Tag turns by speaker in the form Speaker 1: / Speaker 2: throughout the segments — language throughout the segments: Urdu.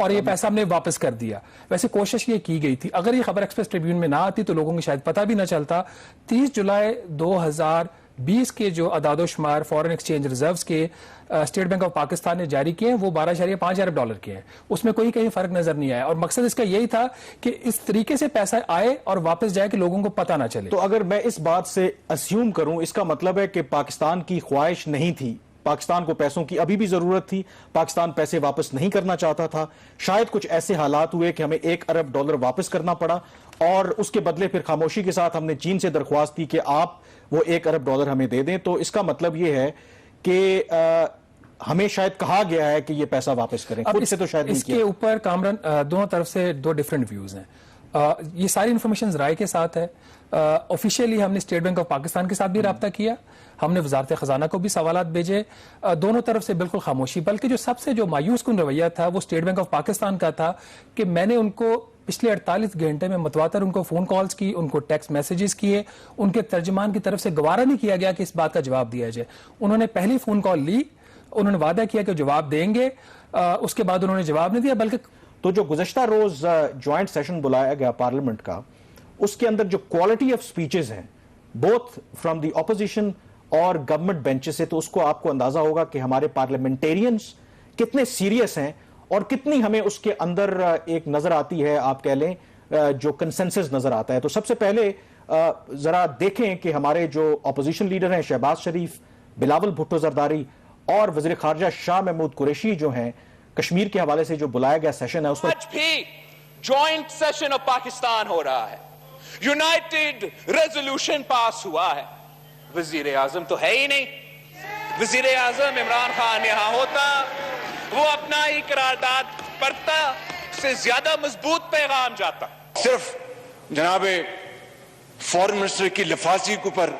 Speaker 1: اور یہ پیسہ ہم نے واپس کر دیا. ویسے کوشش یہ کی گئی تھی, اگر یہ خبر ایکسپریس ٹریبیون میں نہ آتی تو لوگوں کو شاید پتہ بھی نہ چلتا. 30 جولائی 2020 کے جو اعداد و شمار فورن ایکسچینج ریزروز کے اسٹیٹ بینک آف پاکستان نے جاری کیے ہیں وہ 12.5 ارب ڈالر کے ہیں. اس میں کوئی کہیں فرق نظر نہیں آیا, اور مقصد اس کا یہی تھا کہ اس طریقے سے پیسہ آئے اور واپس جائے کہ لوگوں کو پتہ نہ چلے.
Speaker 2: تو اگر میں اس بات سے اسیوم کروں, اس کا مطلب ہے کہ پاکستان کی خواہش نہیں تھی, پاکستان کو پیسوں کی ابھی بھی ضرورت تھی, پاکستان پیسے واپس نہیں کرنا چاہتا تھا, شاید کچھ ایسے حالات ہوئے کہ ہمیں 1 ارب ڈالر واپس کرنا پڑا, اور اس کے بدلے پھر خاموشی کے ساتھ ہم نے چین سے درخواست کی کہ آپ وہ 1 ارب ڈالر ہمیں دے دیں. تو اس کا مطلب یہ ہے کہ ہمیں شاید کہا گیا ہے کہ یہ پیسہ واپس کریں, خود سے تو شاید نہیں کیا.
Speaker 1: اس کے اوپر کامران دونوں طرف سے 2 ڈیفرنٹ ویوز ہیں. یہ ساری انفارمیشن رائے کے ساتھ ہے. آفیشیلی ہم نے اسٹیٹ بینک آف پاکستان کے ساتھ بھی رابطہ کیا, ہم نے وزارت خزانہ کو بھی سوالات بھیجے, دونوں طرف سے بالکل خاموشی. بلکہ جو سب سے جو مایوس کن رویہ تھا وہ اسٹیٹ بینک آف پاکستان کا تھا کہ میں نے ان کو پچھلے 48 گھنٹے میں متواتر ان کو فون کالز کی, ان کو ٹیکسٹ میسیجز کیے, ان کے ترجمان کی طرف سے گوارا نہیں کیا گیا کہ اس بات کا جواب دیا جائے. انہوں نے پہلی فون کال لی, انہوں نے وعدہ کیا کہ جواب دیں گے, اس کے بعد انہوں نے جواب نہیں دیا. بلکہ
Speaker 2: تو جو گزشتہ روز جوائنٹ سیشن بلایا گیا پارلیمنٹ کا, اس کے اندر جو کوالٹی آف سپیچز ہیں بوتھ فرام دی اپوزیشن اور گورنمنٹ بینچ سے, تو اس کو آپ کو اندازہ ہوگا کہ ہمارے پارلیمنٹیرینز کتنے سیریس ہیں اور کتنی ہمیں اس کے اندر ایک نظر آتی ہے, آپ کہہ لیں جو کنسنسس نظر آتا ہے. تو سب سے پہلے ذرا دیکھیں کہ ہمارے جو اپوزیشن لیڈر ہیں شہباز شریف, بلاول بھٹو زرداری اور وزیر خارجہ شاہ محمود قریشی جو ہیں, کشمیر کے حوالے سے جو بلایا گیا سیشن ہے اس میں
Speaker 3: آج بھی جوائنٹ سیشن آف پاکستان ہو رہا ہے, یونائٹڈ ریزولوشن پاس ہوا ہے. وزیر اعظم تو ہے ہی نہیں. وزیر اعظم عمران خان یہاں ہوتا, وہ اپنا ہی قرارداد پڑھتا, سے زیادہ مضبوط پیغام جاتا.
Speaker 4: صرف جناب فورن منسٹر کی لفاظی کے اوپر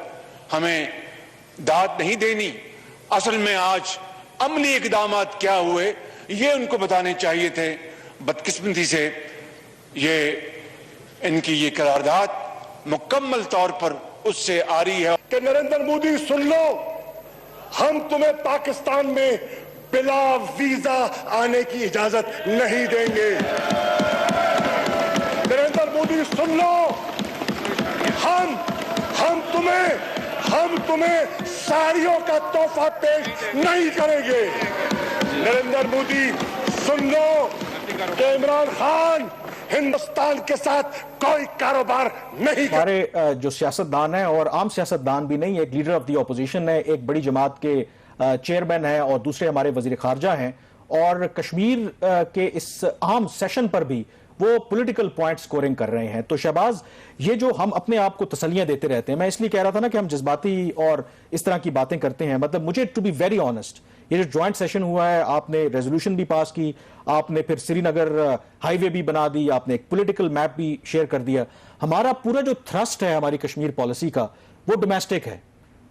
Speaker 4: ہمیں داد نہیں دینی, اصل میں آج عملی اقدامات کیا ہوئے یہ ان کو بتانے چاہیے تھے. بدقسمتی سے ان کی یہ قرارداد مکمل طور پر اس سے آ رہی ہے
Speaker 5: کہ نریندر مودی سن لو, ہم تمہیں پاکستان میں بلا ویزا آنے کی اجازت نہیں دیں گے. نریندر مودی سن لو, ہم تمہیں ساڑیوں کا تحفہ پیش نہیں کریں گے. نریندر مودی سن لو کہ عمران خان ہندوستان کے ساتھ کوئی کاروبار نہیں کرے.
Speaker 2: ہمارے جو سیاستدان ہیں, اور عام سیاستدان بھی نہیں, ایک لیڈر آف دی اپوزیشن ہے, ایک بڑی جماعت کے چیئرمین ہیں, اور دوسرے ہمارے وزیر خارجہ ہیں, اور کشمیر کے اس اہم سیشن پر بھی وہ پولیٹیکل پوائنٹ سکورنگ کر رہے ہیں. تو شہباز, یہ جو ہم اپنے آپ کو تسلیاں دیتے رہتے ہیں, میں اس لیے کہہ رہا تھا نا کہ ہم جذباتی اور اس طرح کی باتیں کرتے ہیں, مطلب مجھے ٹو بی ویری آنیسٹ, یہ جو جوائنٹ سیشن ہوا ہے, آپ نے ریزولوشن بھی پاس کی, آپ نے پھر سری نگر ہائی وے بھی بنا دی, آپ نے ایک پولیٹیکل میپ بھی شیئر کر دیا. ہمارا پورا جو تھرسٹ ہے ہماری کشمیر پالیسی کا وہ ڈومیسٹک ہے.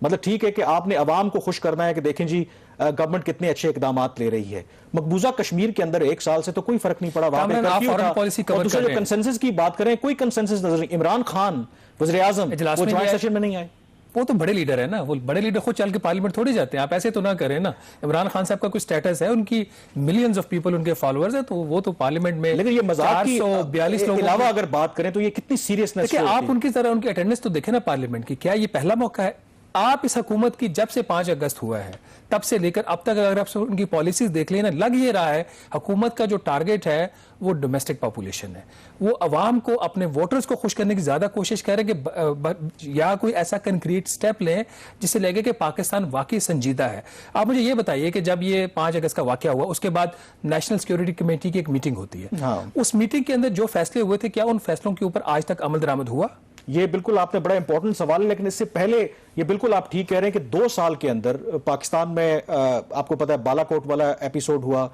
Speaker 2: مطلب ٹھیک ہے کہ آپ نے عوام کو خوش کرنا ہے کہ دیکھیں جی گورنمنٹ کتنے اچھے اقدامات لے رہی ہے. مقبوضہ کشمیر کے اندر 1 سال سے تو کوئی فرق نہیں پڑا. اور دوسرے جو کنسنسس کی بات کریں, کوئی کنسنسس نظر نہیں. عمران خان وزیر اعظم وہ جوائنٹ سیشن میں نہیں آئے.
Speaker 1: وہ تو بڑے لیڈر ہیں نا, وہ بڑے لیڈر خود چل کے پارلیمنٹ تھوڑی جاتے ہیں, آپ ایسے تو نہ کریں نا. عمران خان صاحب کا کوئی سٹیٹس ہے, ان کی ملینز آف پیپل ان کے فالوورز ہیں, تو وہ تو پارلیمنٹ میں,
Speaker 2: لیکن یہ مذاق کی
Speaker 1: 442 لوگوں
Speaker 2: علاوہ اگر بات کریں تو یہ کتنی سیریسنس ہے.
Speaker 1: آپ ان کی طرح ان کی اٹینڈنس تو دیکھیں نا پارلیمنٹ کی, کیا یہ پہلا موقع ہے؟ آپ اس حکومت کی جب سے 5 اگست ہوا ہے تب سے لے کر اب تک اگر آپ ان کی پالیسیز دیکھ لیں نا, لگ یہ رہا ہے حکومت کا جو ٹارگٹ ہے وہ ڈومیسٹک پاپولیشن ہے. وہ عوام کو, اپنے ووٹرز کو خوش کرنے کی زیادہ کوشش کر رہے ہیں کہ یا کوئی ایسا کنکریٹ سٹیپ لیں جس سے لگے کہ پاکستان واقعی سنجیدہ ہے. آپ مجھے یہ بتائیے کہ جب یہ 5 اگست کا واقعہ ہوا, اس کے بعد نیشنل سیکیورٹی کمیٹی کی ایک میٹنگ ہوتی ہے, اس میٹنگ کے اندر جو فیصلے ہوئے تھے, کیا ان فیصلوں کے اوپر آج تک عمل درآمد ہوا؟
Speaker 2: یہ بالکل آپ نے بڑا امپورٹنٹ سوال ہے, لیکن اس سے پہلے یہ بالکل آپ ٹھیک کہہ رہے ہیں کہ 2 سال کے اندر پاکستان میں آپ کو پتا ہے بالا کوٹ والا ایپیسوڈ ہوا,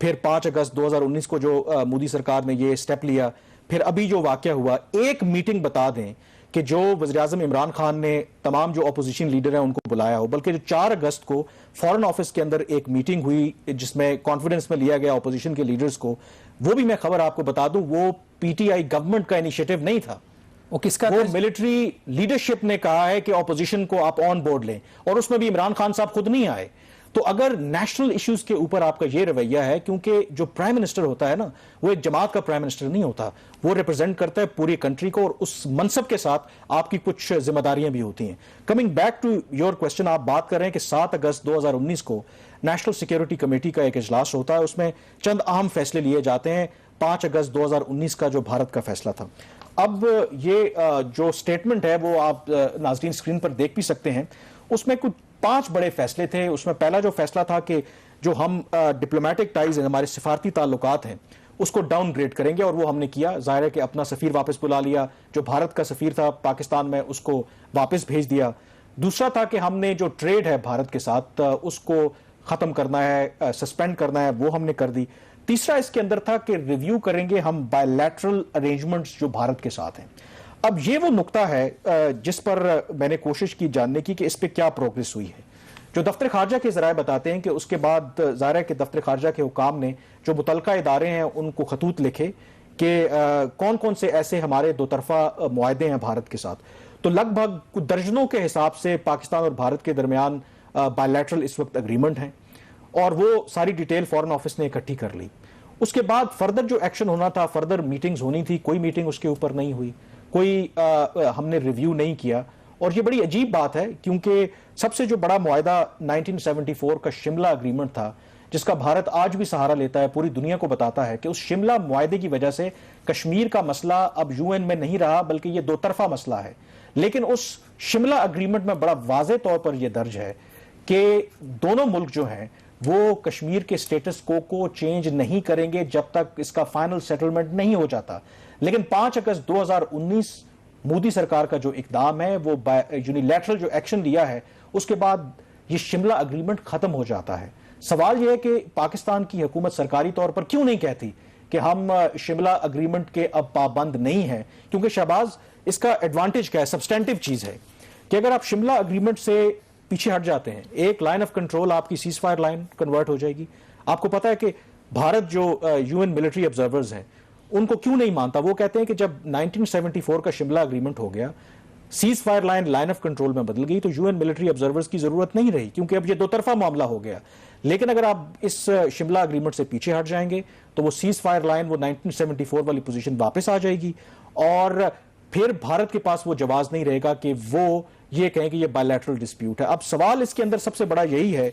Speaker 2: پھر 5 اگست 2019 کو جو مودی سرکار نے یہ سٹیپ لیا, پھر ابھی جو واقعہ ہوا. ایک میٹنگ بتا دیں کہ جو وزیراعظم عمران خان نے تمام جو اپوزیشن لیڈر ہیں ان کو بلایا ہو, بلکہ جو 4 اگست کو فورن آفس کے اندر ایک میٹنگ ہوئی جس میں کانفیڈنس میں لیا گیا اپوزیشن کے لیڈرز کو, وہ بھی میں خبر آپ کو بتا دوں وہ پی ٹی آئی گورنمنٹ کا انیشیٹو نہیں تھا.
Speaker 1: وہ کس کا؟
Speaker 2: وہ ملٹری لیڈرشپ نے کہا ہے کہ اپوزیشن کو آپ آن بورڈ لیں, اور اس میں بھی عمران خان صاحب خود نہیں آئے. تو اگر نیشنل ایشوز کے اوپر آپ کا یہ رویہ ہے، کیونکہ جو پرائم منسٹر ہوتا ہے نا، وہ ایک جماعت کا پرائم منسٹر نہیں ہوتا، وہ ریپرزینٹ کرتا ہے پوری کنٹری کو، اور اس منصب کے ساتھ آپ کی کچھ ذمہ داریاں بھی ہوتی ہیں. Coming back to your question, آپ بات کر رہے ہیں کہ 7 اگست 2019 کو نیشنل سیکیورٹی کمیٹی کا ایک اجلاس ہوتا ہے، اس میں چند اہم فیصلے لیے جاتے ہیں. 5 اگست 2019 کا جو بھارت کا فیصلہ تھا، اب یہ جو سٹیٹمنٹ ہے وہ آپ ناظرین اسکرین پر دیکھ بھی سکتے ہیں. اس میں کچھ 5 بڑے فیصلے تھے. اس میں پہلا جو فیصلہ تھا کہ جو ہم ڈپلومیٹک ٹائز ہیں، ہمارے سفارتی تعلقات ہیں، اس کو ڈاؤن گریڈ کریں گے، اور وہ ہم نے کیا. ظاہر ہے کہ اپنا سفیر واپس بلا لیا، جو بھارت کا سفیر تھا پاکستان میں اس کو واپس بھیج دیا. دوسرا تھا کہ ہم نے جو ٹریڈ ہے بھارت کے ساتھ اس کو ختم کرنا ہے، سسپینڈ کرنا ہے، وہ ہم نے کر دی. تیسرا اس کے اندر تھا کہ ریویو کریں گے ہم بائیلیٹرل ارینجمنٹس جو بھارت کے ساتھ ہیں. اب یہ وہ نقطہ ہے جس پر میں نے کوشش کی جاننے کی کہ اس پہ کیا پروگریس ہوئی ہے. جو دفتر خارجہ کے ذرائع بتاتے ہیں کہ اس کے بعد ظاہر ہے کہ دفتر خارجہ کے حکام نے جو متعلقہ ادارے ہیں ان کو خطوط لکھے کہ کون کون سے ایسے ہمارے دو طرفہ معاہدے ہیں بھارت کے ساتھ. تو لگ بھگ کچھ درجنوں کے حساب سے پاکستان اور بھارت کے درمیان بائیلیٹرل اس وقت اگریمنٹ ہیں، اور وہ ساری ڈیٹیل فارن آفس نے اکٹھی کر لی. اس کے بعد فردر جو ایکشن ہونا تھا، فردر میٹنگز ہونی تھی، کوئی میٹنگ اس کے اوپر نہیں ہوئی، کوئی ہم نے ریویو نہیں کیا. اور یہ بڑی عجیب بات ہے کیونکہ سب سے جو بڑا معاہدہ 1974 کا شملہ اگریمنٹ تھا، جس کا بھارت آج بھی سہارا لیتا ہے، پوری دنیا کو بتاتا ہے کہ اس شملہ معاہدے کی وجہ سے کشمیر کا مسئلہ اب UN میں نہیں رہا بلکہ یہ دو طرفہ مسئلہ ہے. لیکن اس شملہ اگریمنٹ میں بڑا واضح طور پر یہ درج ہے کہ دونوں ملک جو ہیں وہ کشمیر کے سٹیٹس کو چینج نہیں کریں گے جب تک اس کا فائنل سیٹلمنٹ نہیں ہو جاتا. لیکن 5 اگست 2019 مودی سرکار کا جو اقدام ہے، وہ یونیلیٹرل جو ایکشن لیا ہے، اس کے بعد یہ شملہ اگریمنٹ ختم ہو جاتا ہے. سوال یہ ہے کہ پاکستان کی حکومت سرکاری طور پر کیوں نہیں کہتی کہ ہم شملہ اگریمنٹ کے اب پابند نہیں ہیں؟ کیونکہ شہباز اس کا ایڈوانٹیج کیا ہے، سبسٹینٹیو چیز ہے کہ اگر آپ شملہ اگریمنٹ سے پیچھے ہٹ جاتے ہیں، ایک لائن آف کنٹرول آپ کی سیز فائر لائن کنورٹ ہو جائے گی. آپ کو پتا ہے کہ بھارت جو UN ملٹری آبزرورز ہیں ان کو کیوں نہیں مانتا؟ وہ کہتے ہیں کہ جب 1974 کا شملہ اگریمنٹ ہو گیا، cease fire line of control میں بدل گئی، تو UN ملٹری آبزرورز کی ضرورت نہیں رہی کیونکہ اب یہ دو طرفہ معاملہ ہو گیا. لیکن اگر آپ اس شملہ اگریمنٹ سے پیچھے ہٹ جائیں گے تو وہ سیز فائر لائن، وہ 1974 والی پوزیشن واپس آ جائے گی، اور پھر بھارت کے پاس وہ جواز نہیں رہے گا کہ وہ یہ کہیں کہ یہ بائیلیٹرل ڈسپیوٹ ہے. اب سوال اس کے اندر سب سے بڑا یہی ہے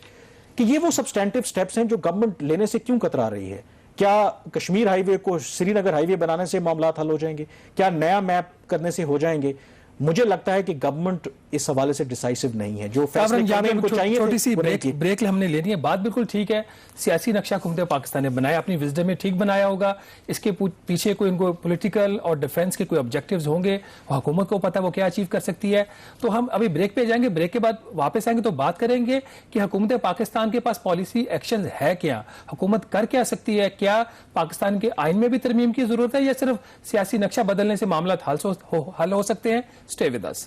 Speaker 2: کہ یہ وہ سبسٹینٹیو سٹیپس ہیں جو گورنمنٹ لینے سے کیوں کترا رہی ہے. کیا کشمیر ہائی وے کو سری نگر ہائی وے بنانے سے معاملات حل ہو جائیں گے؟ کیا نیا میپ کرنے سے ہو جائیں گے؟ مجھے لگتا ہے کہ گورنمنٹ اس حوالے سے ڈیسائیسو نہیں ہے. جو فیصلے کرنے ان کو چاہیے،
Speaker 1: چھوٹی سی بریک ہم نے لینی ہے. بات بالکل ٹھیک ہے، سیاسی نقشہ حکومت پاکستان نے بنایا، اپنی وزڈم میں ٹھیک بنایا ہوگا. اس کے پیچھے کوئی ان کو پولیٹیکل اور ڈیفنس کے کوئی آبجیکٹیوز ہوں گے، حکومت کو پتہ وہ کیا اچیو کر سکتی ہے. تو ہم ابھی بریک پہ جائیں گے، بریک کے بعد واپس آئیں گے تو بات کریں گے کہ حکومت پاکستان کے پاس پالیسی ایکشنز ہے کیا، حکومت کر کیا سکتی ہے، کیا پاکستان کے آئین میں بھی ترمیم کی ضرورت ہے یا صرف سیاسی نقشہ بدلنے سے معاملات حل ہو سکتے ہیں. Stay with us.